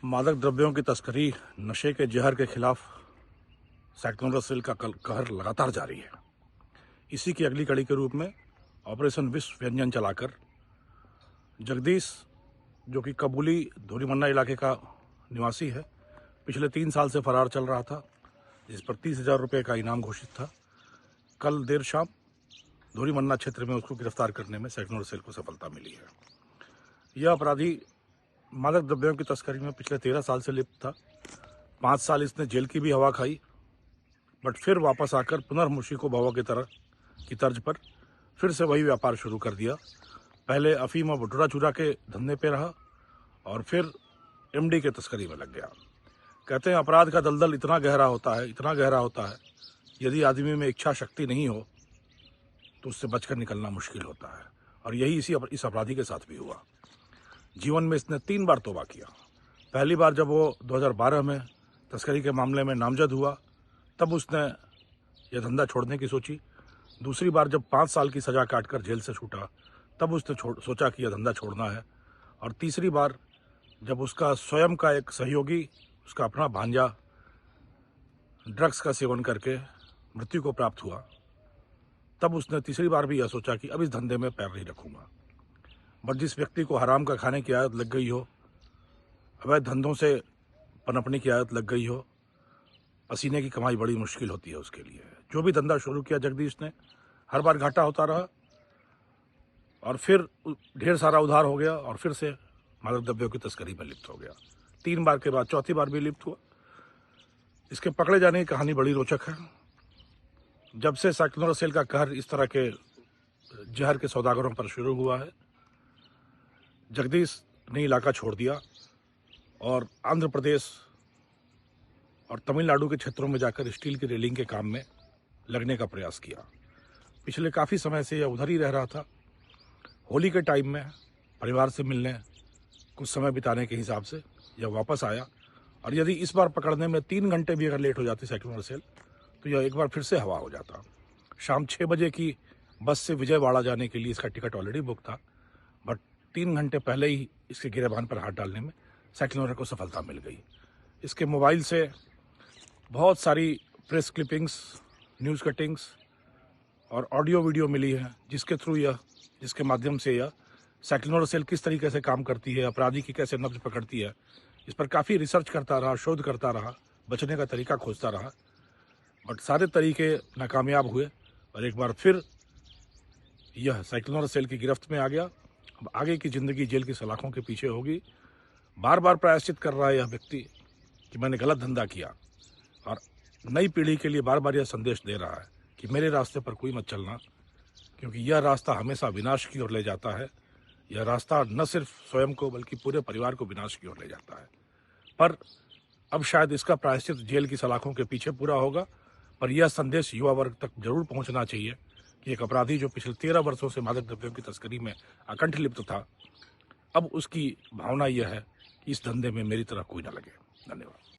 मादक द्रव्यों की तस्करी, नशे के जहर के खिलाफ सैक्टोनर सेल का कहर लगातार जारी है। इसी की अगली कड़ी के रूप में ऑपरेशन विश्व व्यंजन चलाकर जगदीश, जो कि कबूली धोरीमन्ना इलाके का निवासी है, पिछले 3 साल से फरार चल रहा था, जिस पर 30,000 रुपये का इनाम घोषित था। कल देर शाम धोरीमन्ना क्षेत्र में उसको गिरफ्तार करने में सैक्टोनर सेल को सफलता मिली है। यह अपराधी मादक द्रव्यों की तस्करी में पिछले 13 साल से लिप्त था। 5 साल इसने जेल की भी हवा खाई, बट फिर वापस आकर पुनर्मुशी को भवा की तर्ज पर फिर से वही व्यापार शुरू कर दिया। पहले अफीम और भटूरा चूरा के धंधे पे रहा और फिर एमडी के तस्करी में लग गया। कहते हैं अपराध का दलदल इतना गहरा होता है, यदि आदमी में इच्छा शक्ति नहीं हो तो उससे बचकर निकलना मुश्किल होता है। और यही इस अपराधी के साथ भी हुआ। जीवन में इसने 3 बार तौबा किया। पहली बार जब वो 2012 में तस्करी के मामले में नामजद हुआ, तब उसने यह धंधा छोड़ने की सोची। दूसरी बार जब 5 साल की सजा काटकर जेल से छूटा, तब उसने सोचा कि यह धंधा छोड़ना है। और तीसरी बार जब उसका स्वयं का एक सहयोगी, उसका अपना भांजा, ड्रग्स का सेवन करके मृत्यु को प्राप्त हुआ, तब उसने तीसरी बार भी यह सोचा कि अब इस धंधे में पैर नहीं रखूंगा। बट जिस व्यक्ति को हराम का खाने की आदत लग गई हो, अवैध धंधों से पनपने की आदत लग गई हो, पसीने की कमाई बड़ी मुश्किल होती है उसके लिए। जो भी धंधा शुरू किया जगदीश ने, हर बार घाटा होता रहा और फिर ढेर सारा उधार हो गया और फिर से मादक द्रव्यों की तस्करी में लिप्त हो गया। 3 बार के बाद चौथी बार भी लिप्त हुआ। इसके पकड़े जाने की कहानी बड़ी रोचक है। जब से सैक्टोनर सेल का कहर इस तरह के जहर के सौदागरों पर शुरू हुआ है, जगदीश ने इलाका छोड़ दिया और आंध्र प्रदेश और तमिलनाडु के क्षेत्रों में जाकर स्टील की रेलिंग के काम में लगने का प्रयास किया। पिछले काफ़ी समय से यह उधर ही रह रहा था। होली के टाइम में परिवार से मिलने, कुछ समय बिताने के हिसाब से यह वापस आया। और यदि इस बार पकड़ने में 3 घंटे भी अगर लेट हो जाती सैक्टोनर सेल, तो यह एक बार फिर से हवा हो जाता। शाम 6 बजे की बस से विजयवाड़ा जाने के लिए इसका टिकट ऑलरेडी बुक था, बट 3 घंटे पहले ही इसके गिरेबान पर हाथ डालने में सैक्टोनर को सफलता मिल गई। इसके मोबाइल से बहुत सारी प्रेस क्लिपिंग्स, न्यूज़ कटिंग्स और ऑडियो वीडियो मिली है, जिसके माध्यम से यह सैक्टोनर सेल किस तरीके से काम करती है, अपराधी की कैसे नब्ज पकड़ती है, इस पर काफ़ी रिसर्च करता रहा, शोध करता रहा, बचने का तरीका खोजता रहा। बट सारे तरीके नाकामयाब हुए और एक बार फिर यह सैक्टोनर सेल की गिरफ्त में आ गया। अब आगे की ज़िंदगी जेल की सलाखों के पीछे होगी। बार बार प्रायश्चित कर रहा है यह व्यक्ति कि मैंने गलत धंधा किया, और नई पीढ़ी के लिए बार बार यह संदेश दे रहा है कि मेरे रास्ते पर कोई मत चलना, क्योंकि यह रास्ता हमेशा विनाश की ओर ले जाता है। यह रास्ता न सिर्फ स्वयं को बल्कि पूरे परिवार को विनाश की ओर ले जाता है। पर अब शायद इसका प्रायश्चित जेल की सलाखों के पीछे पूरा होगा। पर यह संदेश युवा वर्ग तक जरूर पहुंचना चाहिए कि एक अपराधी जो पिछले 13 वर्षों से मादक द्रव्यों की तस्करी में अकंठ लिप्त था, अब उसकी भावना यह है कि इस धंधे में मेरी तरह कोई ना लगे। धन्यवाद।